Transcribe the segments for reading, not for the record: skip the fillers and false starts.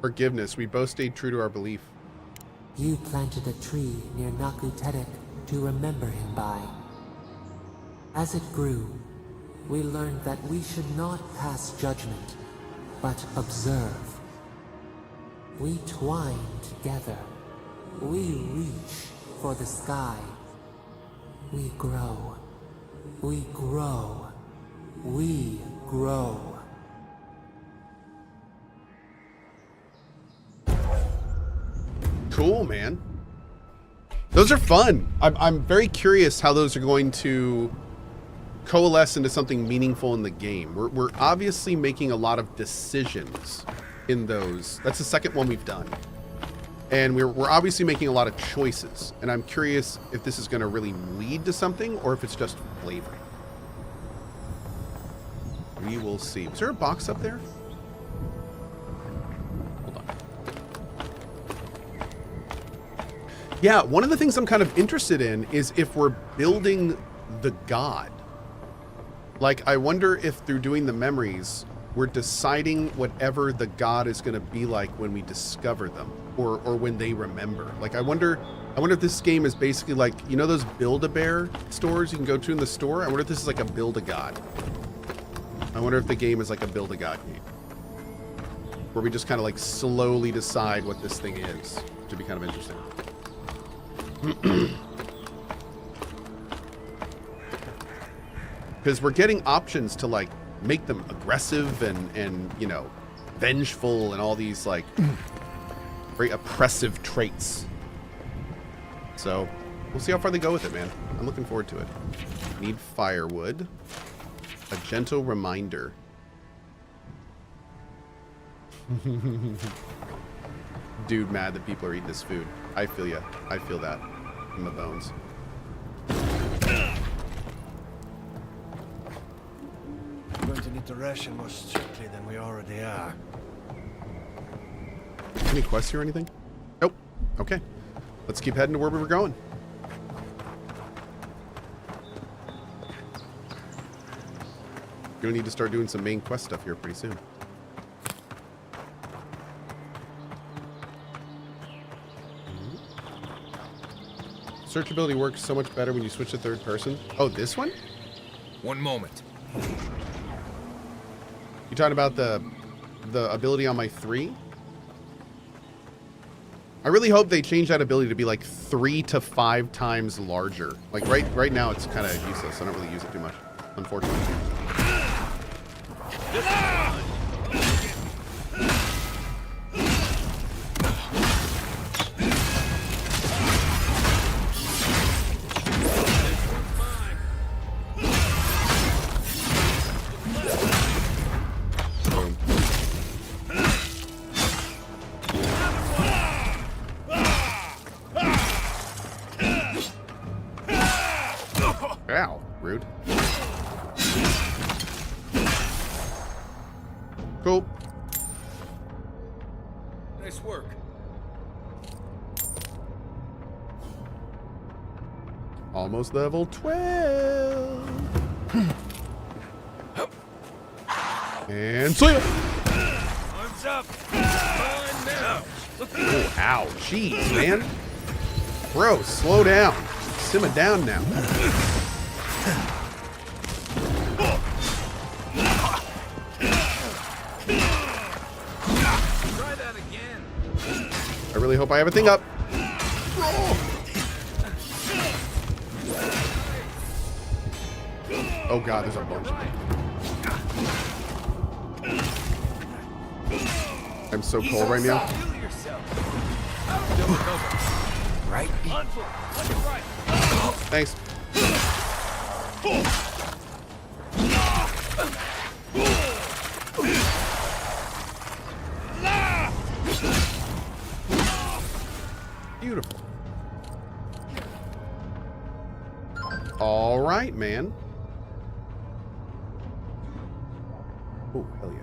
Forgiveness. We both stayed true to our belief. You planted a tree near Nakuterik to remember him by. As it grew, we learned that we should not pass judgment, but observe. We twine together. We reach for the sky. We grow. We grow. We grow. Cool, man. Those are fun. I'm very curious how those are going to coalesce into something meaningful in the game. We're obviously making a lot of decisions in those. That's the second one we've done. And we're obviously making a lot of choices. And I'm curious if this is going to really lead to something or if it's just flavor. We will see. Is there a box up there? Hold on. Yeah, one of the things I'm kind of interested in is if we're building the god. Like, I wonder if through doing the memories, we're deciding whatever the god is going to be like when we discover them or when they remember. Like, I wonder if this game is basically like, you know those Build-A-Bear stores you can go to in the store? I wonder if this is like a Build-A-God. I wonder if the game is like a Build-A-God game. Where we just kind of like slowly decide what this thing is. Which would be kind of interesting. Because we're getting options to like make them aggressive and you know, vengeful and all these like very oppressive traits. So we'll see how far they go with it, man. I'm looking forward to it. Need firewood. A gentle reminder. Dude, mad that people are eating this food. I feel ya. I feel that in the bones. We're going to need to ration more strictly than we already are. Any quests here or anything? Nope. Okay. Let's keep heading to where we were going. Gonna need to start doing some main quest stuff here pretty soon. Searchability works so much better when you switch to third person. Oh, this one? One moment. You talking about the ability on my 3? I really hope they change that ability to be like 3 to 5 times larger. Like right now it's kind of useless. I don't really use it too much, unfortunately. Ow, rude. Cool. Nice work. Almost level 12. And see ya. Arms up. On now. Oh, ow. Jeez, man. Bro, slow down. Simmer down now. Try that again. I really hope I have a thing up. Oh god, there's a bunch of them. I'm so cold right now. Right? Thanks. Beautiful. All right, man. Oh, hell yeah.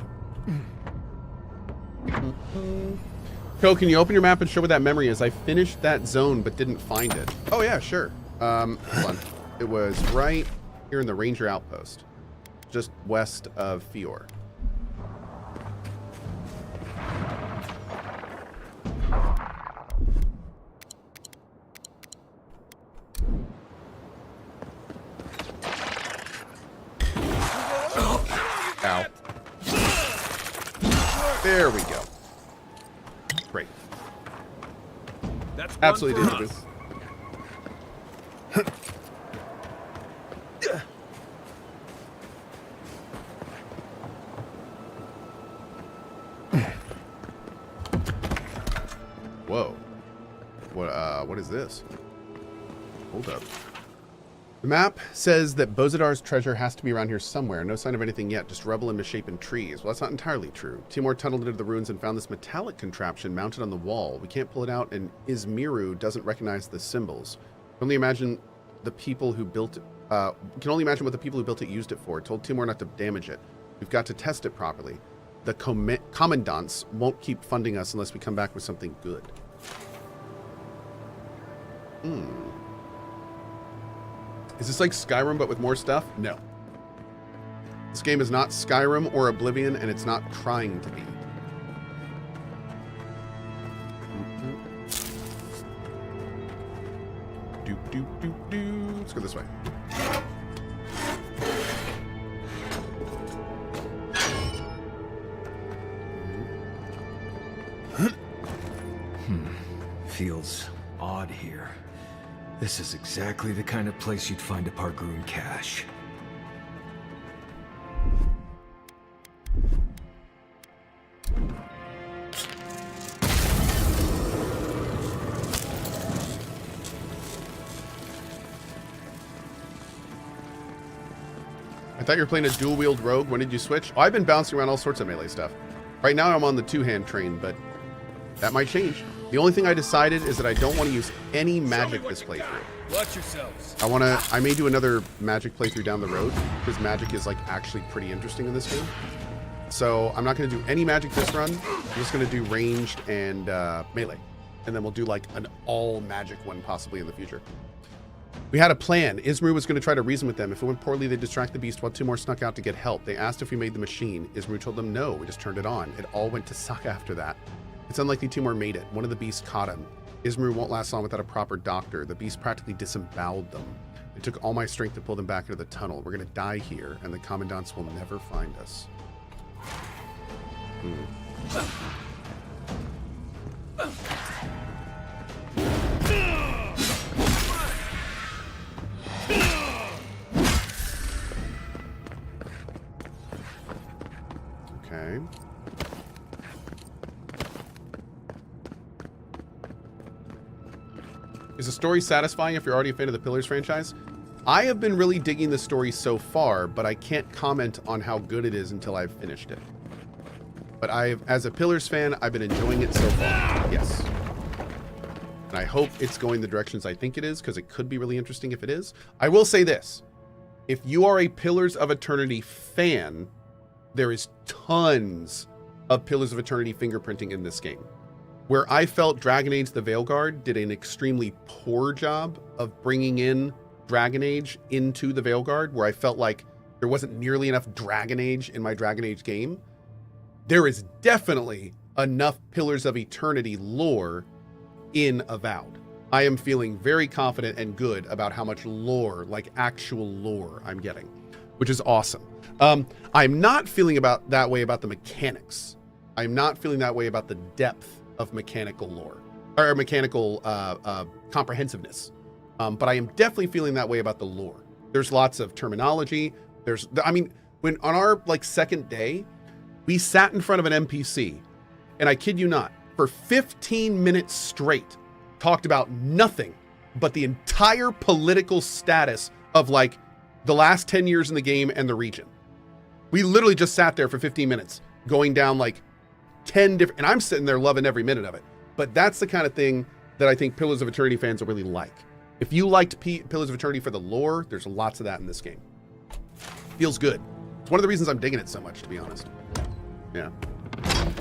Cohh, can you open your map and show where that memory is? I finished that zone but didn't find it. Oh yeah, sure. Hold on. It was right here in the Ranger Outpost, just west of Fior. Ow. There we go. Great. That's Absolutely one for did. us. Whoa. What is this? Hold up. The map says that Bozadar's treasure has to be around here somewhere. No sign of anything yet, just rubble and misshapen trees. Well, that's not entirely true. Timur tunneled into the ruins and found this metallic contraption mounted on the wall. We can't pull it out, and Izmiru doesn't recognize the symbols. Can only imagine the people who built it. Can only imagine what the people who built it used it for. Told Timur not to damage it. We've got to test it properly. The commandants won't keep funding us unless we come back with something good. Is this like Skyrim but with more stuff? No. This game is not Skyrim or Oblivion, and it's not trying to be. Let's go this way. Feels odd here. This is exactly the kind of place you'd find a Pargrun cache. I thought you were playing a dual-wield rogue. When did you switch? Oh, I've been bouncing around all sorts of melee stuff. Right now I'm on the two-hand train, but that might change. The only thing I decided is that I don't want to use any magic this playthrough. Watch yourselves. I may do another magic playthrough down the road, because magic is like actually pretty interesting in this game. So I'm not going to do any magic this run. I'm just going to do ranged and melee. And then we'll do like an all magic one possibly in the future. We had a plan. Izmiru was going to try to reason with them. If it went poorly, they'd distract the beast while Timur snuck out to get help. They asked if we made the machine. Izmiru told them no, we just turned it on. It all went to suck after that. It's unlikely Timur made it. One of the beasts caught him. Izmiru won't last long without a proper doctor. The beast practically disemboweled them. It took all my strength to pull them back into the tunnel. We're going to die here, and the commandants will never find us. Okay. Is the story satisfying if you're already a fan of the Pillars franchise? I have been really digging the story so far, but I can't comment on how good it is until I've finished it. But as a Pillars fan, I've been enjoying it so far. Yes. And I hope it's going the directions I think it is, because it could be really interesting if it is. I will say this. If you are a Pillars of Eternity fan, there is tons of Pillars of Eternity fingerprinting in this game. Where I felt Dragon Age the Veilguard did an extremely poor job of bringing in Dragon Age into the Veilguard, where I felt like there wasn't nearly enough Dragon Age in my Dragon Age game, there is definitely enough Pillars of Eternity lore in Avowed. I am feeling very confident and good about how much lore, like actual lore, I'm getting, which is awesome. I'm not feeling that way about the mechanics. I'm not feeling that way about the depth of mechanical lore or mechanical comprehensiveness. But I am definitely feeling that way about the lore. There's lots of terminology. When on our second day, we sat in front of an NPC, and I kid you not, for 15 minutes straight, talked about nothing but the entire political status of the last 10 years in the game and the region. We literally just sat there for 15 minutes going down 10 different, and I'm sitting there loving every minute of it. But that's the kind of thing that I think Pillars of Eternity fans will really like. If you liked Pillars of Eternity for the lore, there's lots of that in this game. Feels good. It's one of the reasons I'm digging it so much, to be honest. Yeah.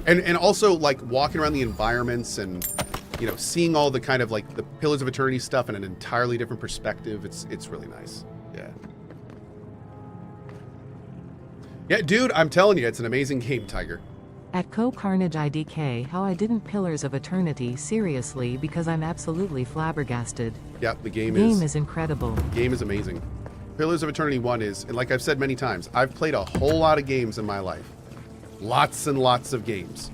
And also walking around the environments and seeing all the kind of the Pillars of Eternity stuff in an entirely different perspective. It's really nice. Yeah. Yeah, dude, I'm telling you, it's an amazing game, Tiger. At CohhCarnage IDK, how I didn't Pillars of Eternity seriously because I'm absolutely flabbergasted. Yep, the game is incredible. The game is amazing. Pillars of Eternity 1 is, and like I've said many times, I've played a whole lot of games in my life. Lots and lots of games.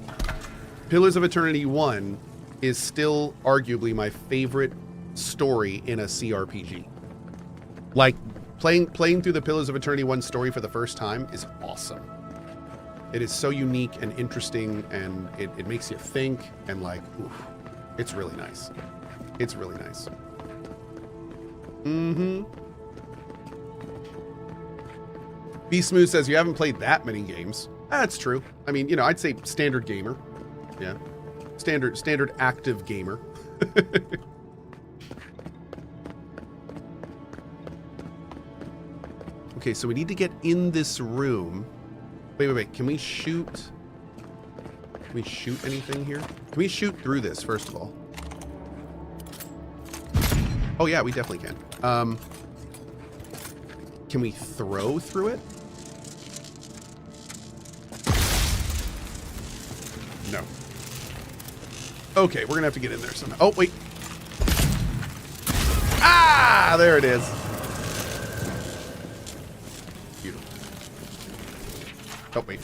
Pillars of Eternity 1 is still arguably my favorite story in a CRPG. Like, playing through the Pillars of Eternity 1 story for the first time is awesome. It is so unique and interesting, and it makes you think, and like, oof, it's really nice. It's really nice. Mm-hmm. B Smooth says you haven't played that many games. That's true. I mean, you know, I'd say standard gamer. Yeah. Standard active gamer. Okay, so we need to get in this room. Wait. Can we shoot? Can we shoot anything here? Can we shoot through this, first of all? Oh, yeah, we definitely can. Can we throw through it? No. Okay, we're gonna have to get in there somehow. Oh, wait. Ah, there it is. Beautiful. Oh, wait.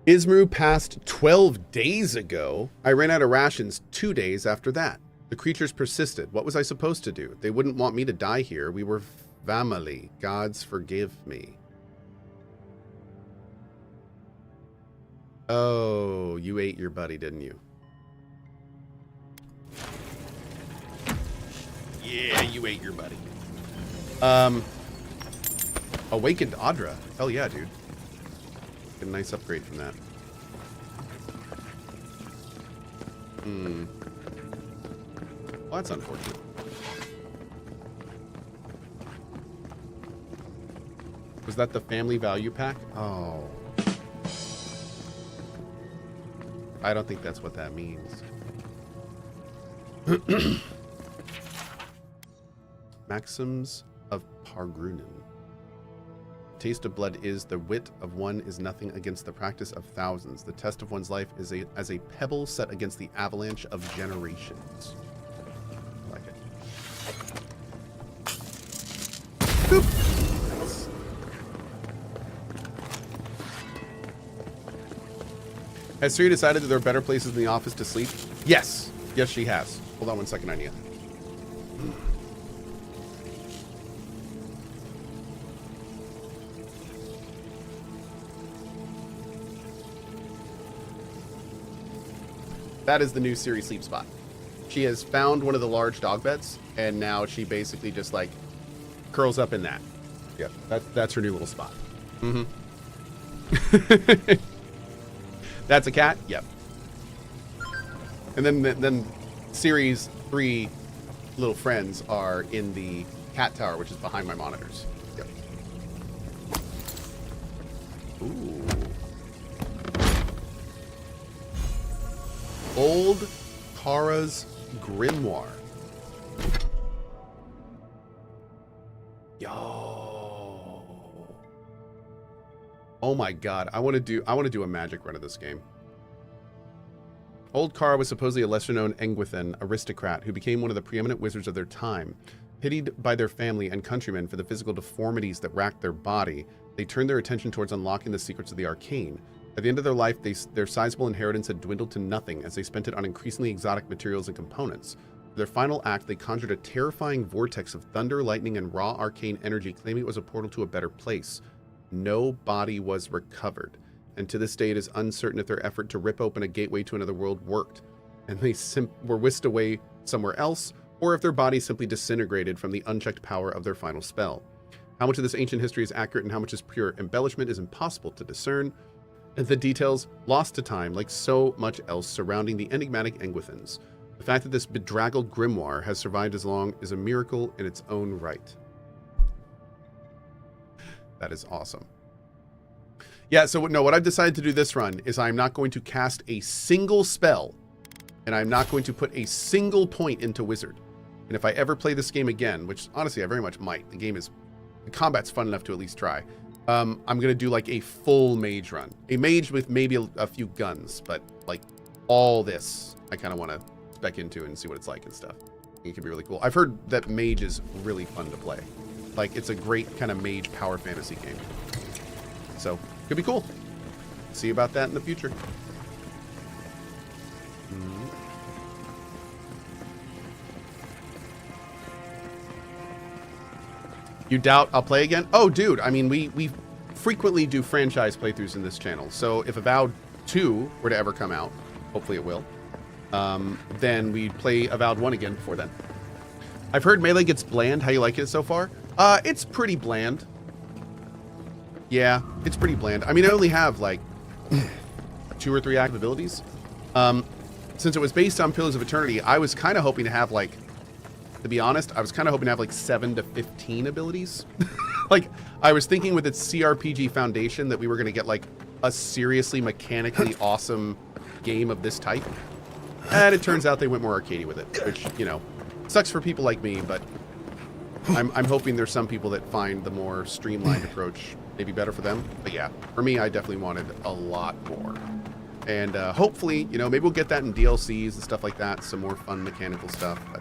Ismaru passed 12 days ago. I ran out of rations 2 days after that. The creatures persisted. What was I supposed to do? They wouldn't want me to die here. We were family. Gods forgive me. Oh, you ate your buddy, didn't you? Yeah, you ate your buddy. Awakened Audra. Hell yeah, dude. Get a nice upgrade from that. Well, that's unfortunate. Was that the family value pack? Oh. I don't think that's what that means. Maxims of Pargrun. Taste of blood is the wit of one is nothing against the practice of thousands. The test of one's life is as a pebble set against the avalanche of generations. I like it. Boop. Nice. Has Siri decided that there are better places in the office to sleep? Yes. Yes, she has. Hold on one second, Anya. That is the new Siri sleep spot. She has found one of the large dog beds, and now she basically just like curls up in that. Yep, that's her new little spot. Mm-hmm. That's a cat? Yep. And then Siri's 3 little friends are in the cat tower, which is behind my monitors. Yep. Ooh. Old Kara's Grimoire. Yo. Oh my god, I want to do a magic run of this game. Old Kara was supposedly a lesser-known Engwithan aristocrat who became one of the preeminent wizards of their time. Pitied by their family and countrymen for the physical deformities that racked their body, they turned their attention towards unlocking the secrets of the arcane. At the end of their life, their sizable inheritance had dwindled to nothing as they spent it on increasingly exotic materials and components. For their final act, they conjured a terrifying vortex of thunder, lightning, and raw arcane energy, claiming it was a portal to a better place. No body was recovered, and to this day it is uncertain if their effort to rip open a gateway to another world worked, and they were whisked away somewhere else, or if their bodies simply disintegrated from the unchecked power of their final spell. How much of this ancient history is accurate and how much is pure embellishment is impossible to discern, and the details lost to time like so much else surrounding the enigmatic Engwithans. The fact that this bedraggled grimoire has survived as long is a miracle in its own right. That is awesome. Yeah, so no, what I've decided to do this run is I'm not going to cast a single spell, and I'm not going to put a single point into Wizard. And if I ever play this game again, which honestly I very much might, the combat's fun enough to at least try, I'm going to do like a full mage run. A mage with maybe a few guns, but like all this I kind of want to spec into and see what it's like and stuff. I think it could be really cool. I've heard that Mage is really fun to play. Like, it's a great kind of Mage power fantasy game. So, could be cool. See about that in the future. You doubt I'll play again? Oh, dude, I mean, we frequently do franchise playthroughs in this channel. So if Avowed 2 were to ever come out, hopefully it will, then we'd play Avowed 1 again before then. I've heard Melee gets bland. How you like it so far? It's pretty bland. Yeah, it's pretty bland. I mean, I only have like 2 or 3 active abilities. Since it was based on Pillars of Eternity, I was kind of hoping to have like, to be honest, I was kind of hoping to have like 7 to 15 abilities. Like, I was thinking with its CRPG foundation that we were going to get like a seriously mechanically awesome game of this type. And it turns out they went more arcadey with it, which, you know, sucks for people like me, but I'm hoping there's some people that find the more streamlined approach maybe better for them. But yeah, for me, I definitely wanted a lot more. And hopefully, you know, maybe we'll get that in DLCs and stuff like that, some more fun mechanical stuff. But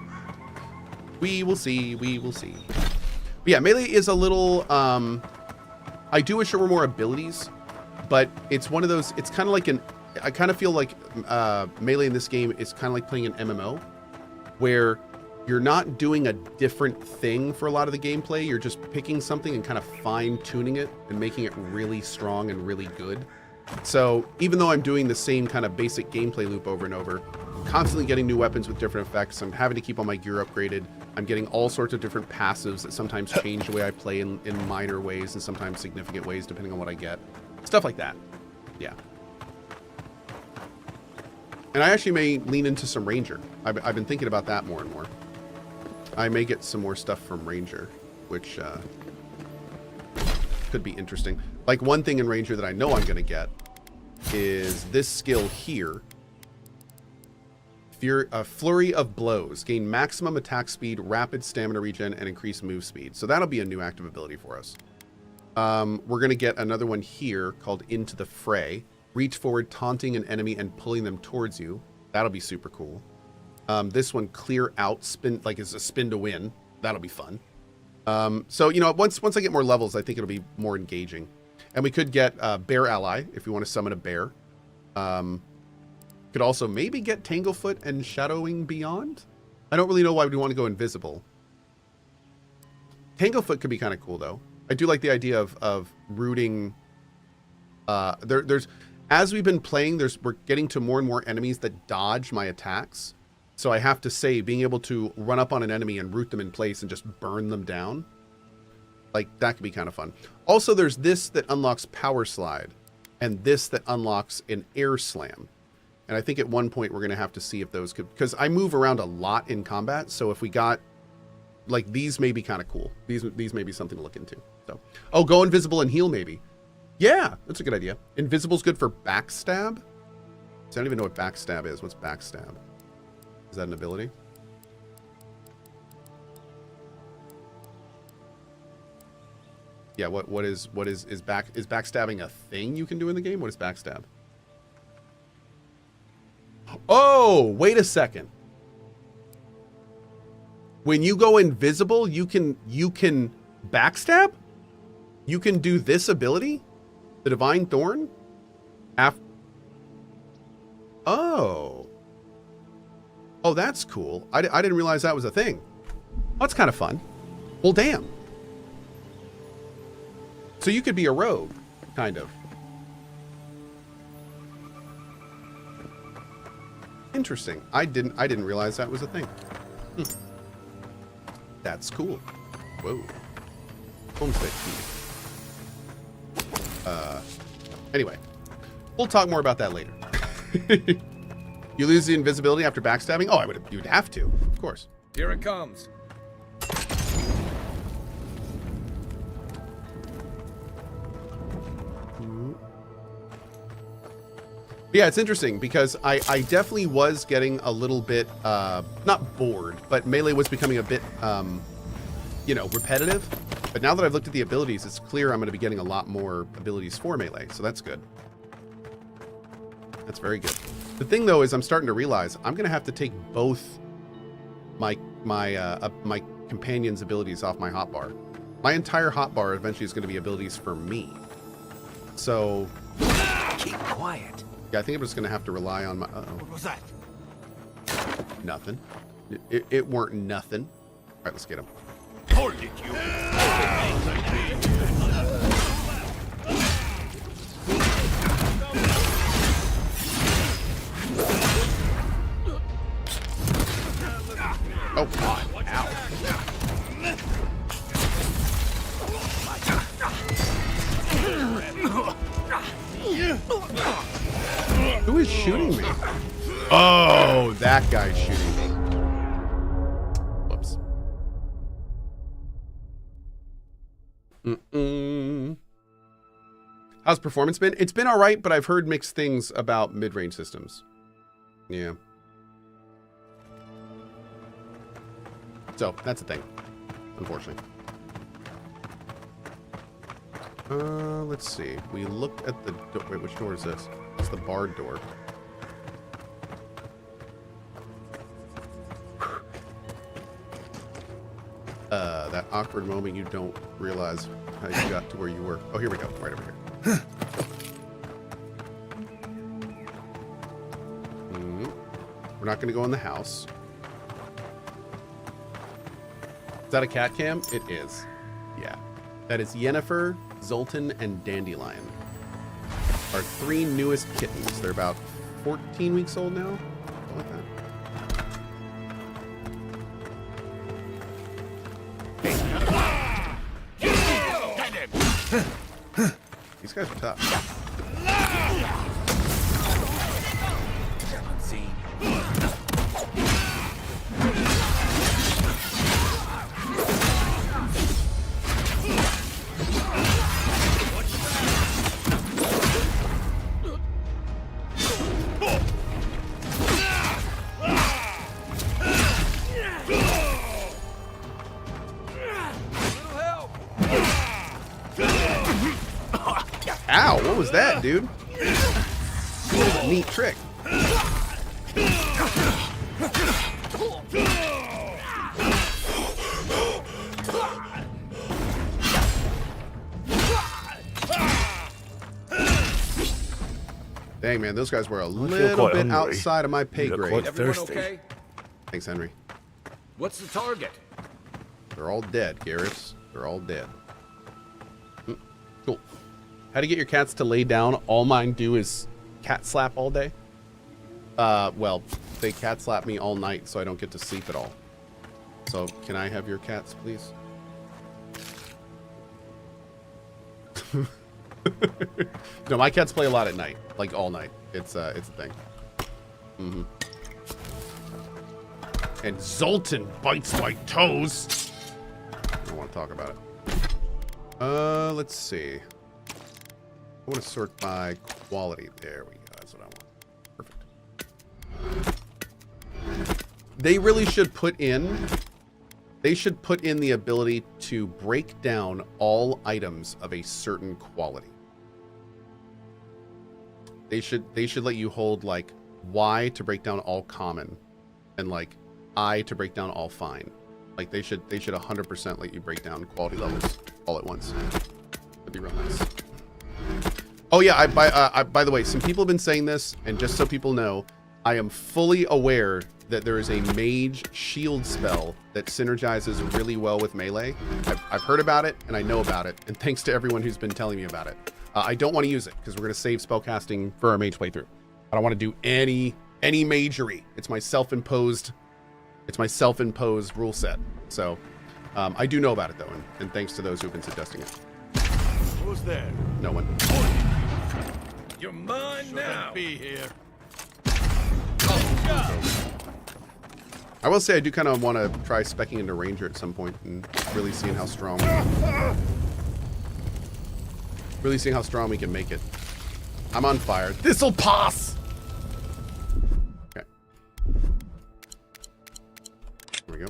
we will see. We will see. But yeah, Melee is a little... I do wish there were more abilities, but it's one of those... It's kind of like an... I kind of feel like Melee in this game is kind of like playing an MMO, where you're not doing a different thing for a lot of the gameplay. You're just picking something and kind of fine-tuning it and making it really strong and really good. So even though I'm doing the same kind of basic gameplay loop over and over, I'm constantly getting new weapons with different effects. I'm having to keep all my gear upgraded. I'm getting all sorts of different passives that sometimes change the way I play in minor ways and sometimes significant ways depending on what I get. Stuff like that. Yeah. And I actually may lean into some Ranger. I've been thinking about that more and more. I may get some more stuff from Ranger, which could be interesting. Like, one thing in Ranger that I know I'm going to get is this skill here. Flurry of Blows. Gain maximum attack speed, rapid stamina regen, and increased move speed. So that'll be a new active ability for us. We're going to get another one here called Into the Fray. Reach forward, taunting an enemy and pulling them towards you. That'll be super cool. This one, Clear Out, spin, like it's a spin to win. That'll be fun. So, you know, once I get more levels, I think it'll be more engaging. And we could get Bear Ally if we want to summon a bear. Could also maybe get Tanglefoot and Shadowing Beyond. I don't really know why we want to go invisible. Tanglefoot could be kind of cool, though. I do like the idea of rooting. There's as we've been playing, we're getting to more and more enemies that dodge my attacks. So I have to say, being able to run up on an enemy and root them in place and just burn them down, like, that could be kind of fun. Also, there's this that unlocks Power Slide, and this that unlocks an Air Slam. And I think at one point we're going to have to see if those could... Because I move around a lot in combat, so if we got... Like, these may be kind of cool. These may be something to look into. So, oh, go invisible and heal, maybe. Yeah, that's a good idea. Invisible's good for Backstab? I don't even know what Backstab is. What's Backstab? Is that an ability? Yeah, is backstabbing a thing you can do in the game? What is backstab? Oh, wait a second. When you go invisible, you can backstab? You can do this ability? The Divine Thorn? Oh. Oh, that's cool. I didn't realize that was a thing. Oh, that's kind of fun. Well, damn. So you could be a rogue, kind of. Interesting. I didn't realize that was a thing. That's cool. Whoa. Homestead key. Anyway, we'll talk more about that later. You lose the invisibility after backstabbing? Oh, you'd have to, of course. Here it comes. Yeah, it's interesting because I definitely was getting a little bit, not bored, but Melee was becoming a bit, you know, repetitive. But now that I've looked at the abilities, it's clear I'm going to be getting a lot more abilities for Melee, so that's good. That's very good. The thing though is I'm starting to realize I'm gonna have to take both my companion's abilities off my hotbar. My entire hotbar eventually is gonna be abilities for me. So Keep quiet. yeah, I think I'm just gonna have to rely on my. What was that? Nothing. It weren't nothing. All right, let's get him. Hold it, you. Oh God! Ow! Who is shooting me? Oh, that guy's shooting me. Whoops. How's performance been? It's been all right, but I've heard mixed things about mid-range systems. Yeah. So that's the thing, unfortunately. Let's see. We looked at the door. Wait, which door is this? It's the barred door. That awkward moment you don't realize how you got to where you were. Oh, here we go. Right over here. We're not going to go in the house. Is that a cat cam? It is. Yeah. That is Yennefer, Zoltan, and Dandelion. Our 3 newest kittens. They're about 14 weeks old now. Something like that. These guys are tough. Unseen. Ow, what was that, dude? That was a neat trick. Dang, man, those guys were a little bit outside of my pay grade. Everyone okay? Thanks, Henry. What's the target? They're all dead, Garrus. They're all dead. Cool. How to get your cats to lay down? All mine do is cat slap all day. Well, they cat slap me all night, so I don't get to sleep at all. So, can I have your cats, please? No, my cats play a lot at night, like all night. It's a thing. And Zoltan bites my toes. I don't want to talk about it. Let's see. I want to sort by quality. There we go. That's what I want. Perfect. They really should put in. They should put in the ability to break down all items of a certain quality. They should let you hold like Y to break down all common, and like I to break down all fine. Like they should 100% let you break down quality levels all at once. That'd be real nice. Oh yeah, by the way, some people have been saying this, and just so people know, I am fully aware that there is a mage shield spell that synergizes really well with melee. I've heard about it, and I know about it, and thanks to everyone who's been telling me about it. I don't want to use it, because we're going to save spellcasting for our mage playthrough. I don't want to do any magery. It's my self-imposed rule set. So, I do know about it, though, and thanks to those who've been suggesting it. Who's there? No one. You're mine now. Be here. I will say I do kind of want to try specking into Ranger at some point and really seeing how strong we can make it. I'm on fire. This'll pass! Okay. There we go.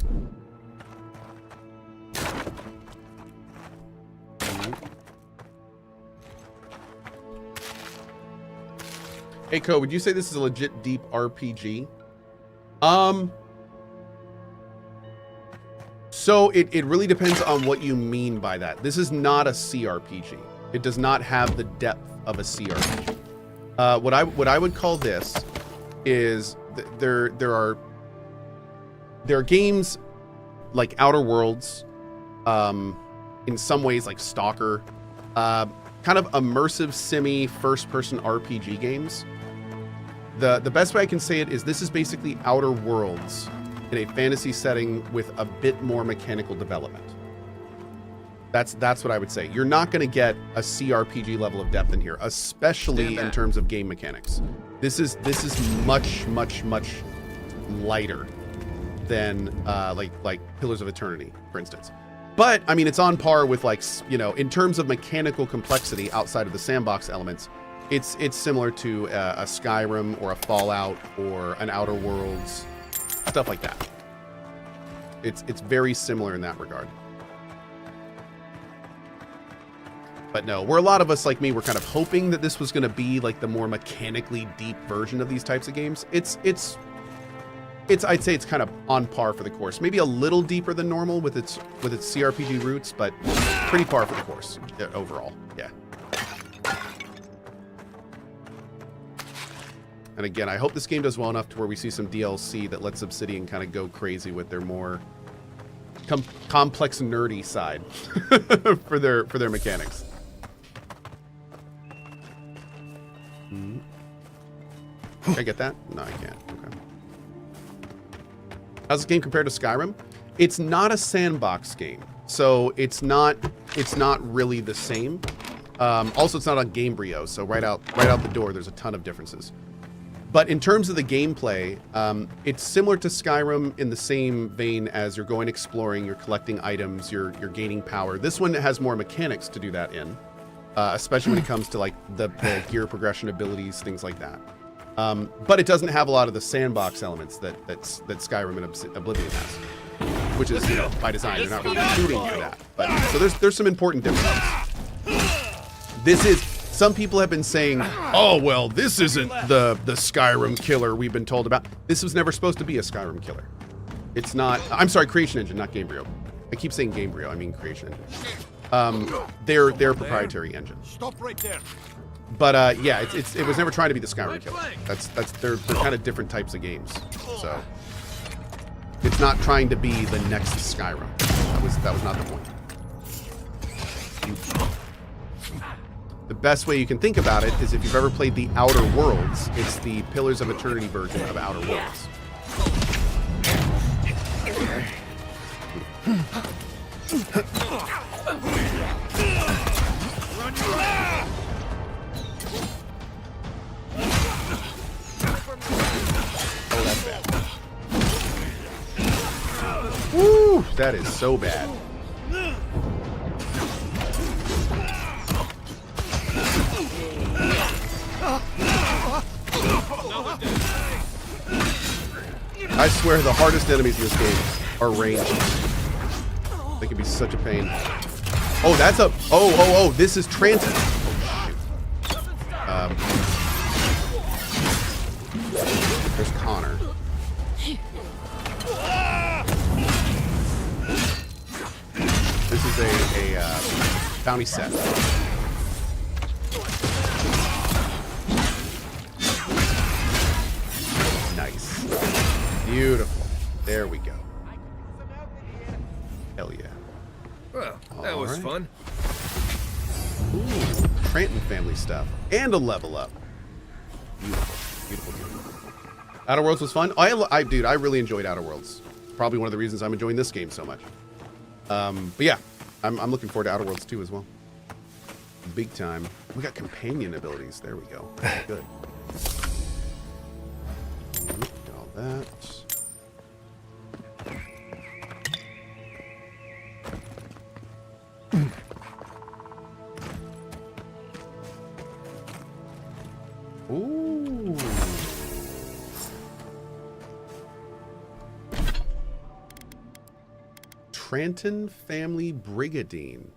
Hey, Cohh, would you say this is a legit deep RPG? So it really depends on what you mean by that. This is not a CRPG. It does not have the depth of a CRPG. What I would call this is there are games like Outer Worlds, in some ways like Stalker, kind of immersive semi first-person RPG games. The best way I can say it is this is basically Outer Worlds in a fantasy setting with a bit more mechanical development. That's what I would say. You're not going to get a CRPG level of depth in here, especially in terms of game mechanics. This is much lighter than like Pillars of Eternity, for instance. But I mean, it's on par with, like, you know, in terms of mechanical complexity outside of the sandbox elements. It's similar to a Skyrim or a Fallout or an Outer Worlds, stuff like that. It's very similar in that regard. But no, where a lot of us like me were kind of hoping that this was going to be like the more mechanically deep version of these types of games. It's I'd say it's kind of on par for the course. Maybe a little deeper than normal with its CRPG roots, but pretty par for the course overall. Yeah. And again, I hope this game does well enough to where we see some DLC that lets Obsidian kind of go crazy with their more complex, nerdy side for their mechanics. Can I get that? No, I can't. Okay. How's this game compared to Skyrim? It's not a sandbox game, so it's not really the same. Also, it's not on Gamebryo, so right out the door, there's a ton of differences. But in terms of the gameplay, it's similar to Skyrim in the same vein as you're going exploring, you're collecting items, you're gaining power. This one has more mechanics to do that in, especially when it comes to like the gear progression abilities, things like that. But it doesn't have a lot of the sandbox elements that Skyrim and Oblivion has, which is, you know, by design. They're not really shooting for that. But so there's some important differences. This is. Some people have been saying, oh, well, this isn't the Skyrim killer we've been told about. This was never supposed to be a Skyrim killer. It's not. I'm sorry, Creation Engine, not Gamebryo. I keep saying Gamebryo. I mean Creation Engine. Their proprietary engine. Stop right there. But yeah, it was never trying to be the Skyrim killer. They're kind of different types of games. So it's not trying to be the next Skyrim. That was not the point. The best way you can think about it is if you've ever played the Outer Worlds, it's the Pillars of Eternity version of Outer Worlds. Oh, that's bad. Woo! That is so bad. I swear the hardest enemies in this game are ranged. They can be such a pain. Oh, that's a... Oh, this is Tranton. There's Connor. This is a bounty set. Nice. Beautiful. There we go. Hell yeah. Well, that was fun. Ooh, Tranton family stuff. And a level up. Beautiful. Beautiful. Outer Worlds was fun. Dude, I really enjoyed Outer Worlds. Probably one of the reasons I'm enjoying this game so much. But yeah, I'm looking forward to Outer Worlds 2 as well. Big time. We got companion abilities. There we go. Good. Got all that. Ooh. Tranton family Brigadine.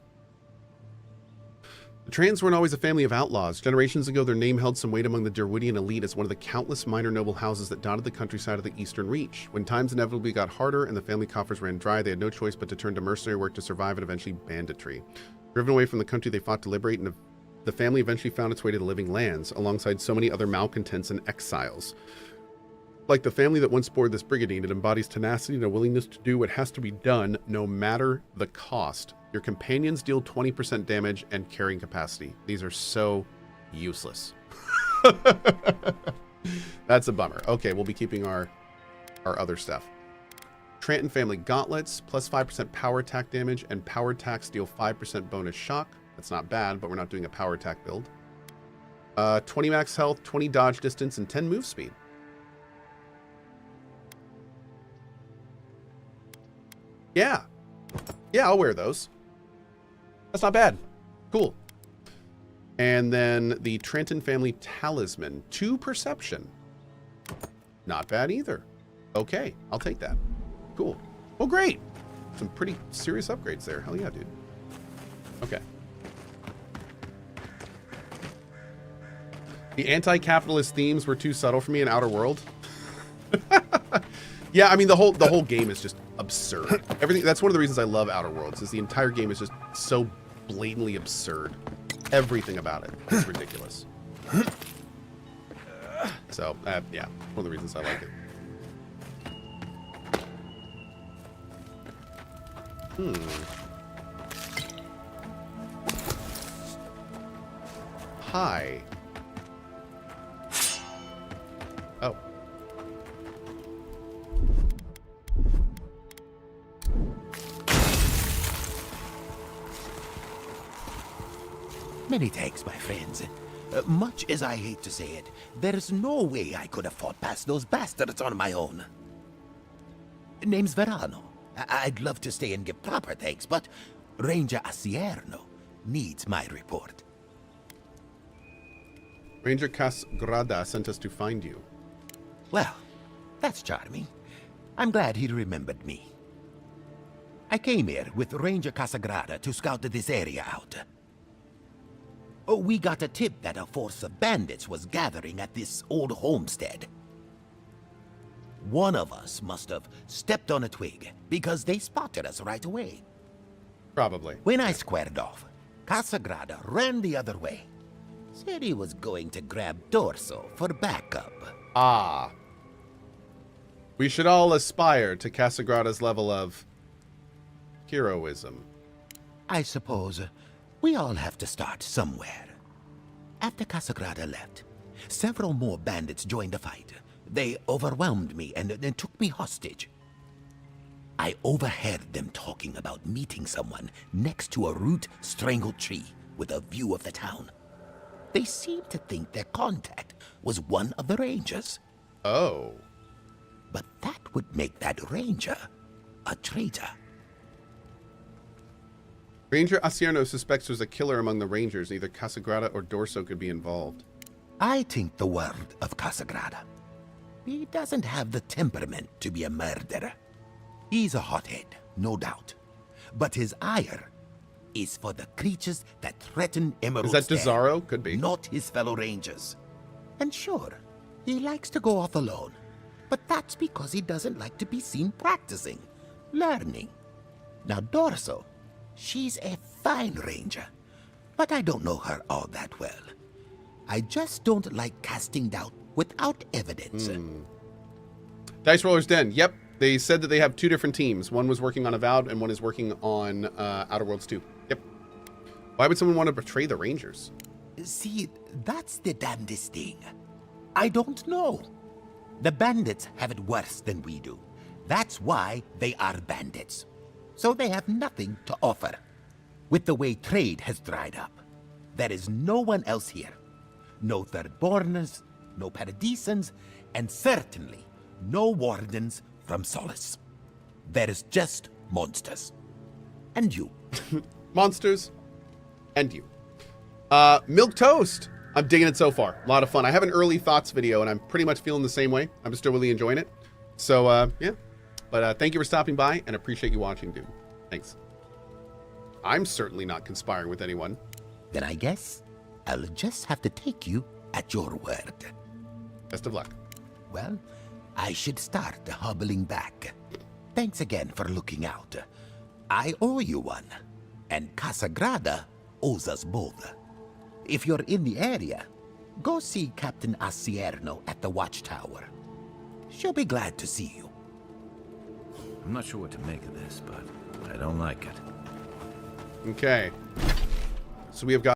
The Trantons weren't always a family of outlaws. Generations ago, their name held some weight among the Derwoodian elite as one of the countless minor noble houses that dotted the countryside of the Eastern Reach. When times inevitably got harder and the family coffers ran dry, they had no choice but to turn to mercenary work to survive and eventually banditry. Driven away from the country they fought to liberate, and the family eventually found its way to the Living Lands, alongside so many other malcontents and exiles. Like the family that once bore this brigandine, it embodies tenacity and a willingness to do what has to be done, no matter the cost. Your companions deal 20% damage and carrying capacity. These are so useless. That's a bummer. Okay, we'll be keeping our other stuff. Tranton family gauntlets, plus 5% power attack damage, and power attacks deal 5% bonus shock. That's not bad, but we're not doing a power attack build. 20 max health, 20 dodge distance, and 10 move speed. Yeah. Yeah, I'll wear those. That's not bad. Cool. And then the Tranton family talisman, 2 perception. Not bad either. Okay, I'll take that. Cool. Oh, great. Some pretty serious upgrades there. Hell yeah, dude. Okay. The anti-capitalist themes were too subtle for me in Outer World. Yeah, I mean the whole game is just absurd. Everything. That's one of the reasons I love Outer Worlds, is the entire game is just so blatantly absurd. Everything about it is ridiculous. So yeah, one of the reasons I like it. Hi. Oh. Many thanks, my friends. Much as I hate to say it, there's no way I could have fought past those bastards on my own. Name's Verano. I'd love to stay and give proper thanks, but Ranger Asierno needs my report. Ranger Casgrada sent us to find you. Well, that's charming. I'm glad he remembered me. I came here with Ranger Casagrada to scout this area out. We got a tip that a force of bandits was gathering at this old homestead. One of us must have stepped on a twig, because they spotted us right away. Probably. When I squared off, Casagrada ran the other way. Said he was going to grab Dorso for backup. Ah. We should all aspire to Casagrada's level of heroism. I suppose we all have to start somewhere. After Casagrada left, several more bandits joined the fight. They overwhelmed me and took me hostage. I overheard them talking about meeting someone next to a root-strangled tree with a view of the town. They seemed to think their contact was one of the rangers. Oh. But that would make that ranger a traitor. Ranger Asierno suspects there's a killer among the rangers. Either Casagrada or Dorso could be involved. I think the word of Casagrada. He doesn't have the temperament to be a murderer. He's a hothead, no doubt. But his ire is for the creatures that threaten Emerald's Is that Den, Desaro? Could be. not his fellow rangers. And sure, he likes to go off alone. But that's because he doesn't like to be seen practicing, learning. Now Dorso, she's a fine ranger, but I don't know her all that well. I just don't like casting doubt without evidence. Dice Roller's Den. Yep. They said that they have 2 different teams. One was working on Avowed and one is working on Outer Worlds 2. Yep. Why would someone want to betray the Rangers? See, that's the damnedest thing. I don't know. The bandits have it worse than we do. That's why they are bandits. So they have nothing to offer. With the way trade has dried up, there is no one else here. No Thirdborners, no Paradisans, and certainly no wardens from Solace. There is just monsters. And you. Monsters and you. Milk Toast. I'm digging it so far. A lot of fun. I have an early thoughts video and I'm pretty much feeling the same way. I'm still really enjoying it. So, yeah. But thank you for stopping by and appreciate you watching, dude. Thanks. I'm certainly not conspiring with anyone. Then I guess I'll just have to take you at your word. Best of luck. Well, I should start hobbling back. Thanks again for looking out. I owe you one, and Casagrada owes us both. If you're in the area, go see Captain Asierno at the watchtower. She'll be glad to see you. I'm not sure what to make of this, but I don't like it. Okay. So we have got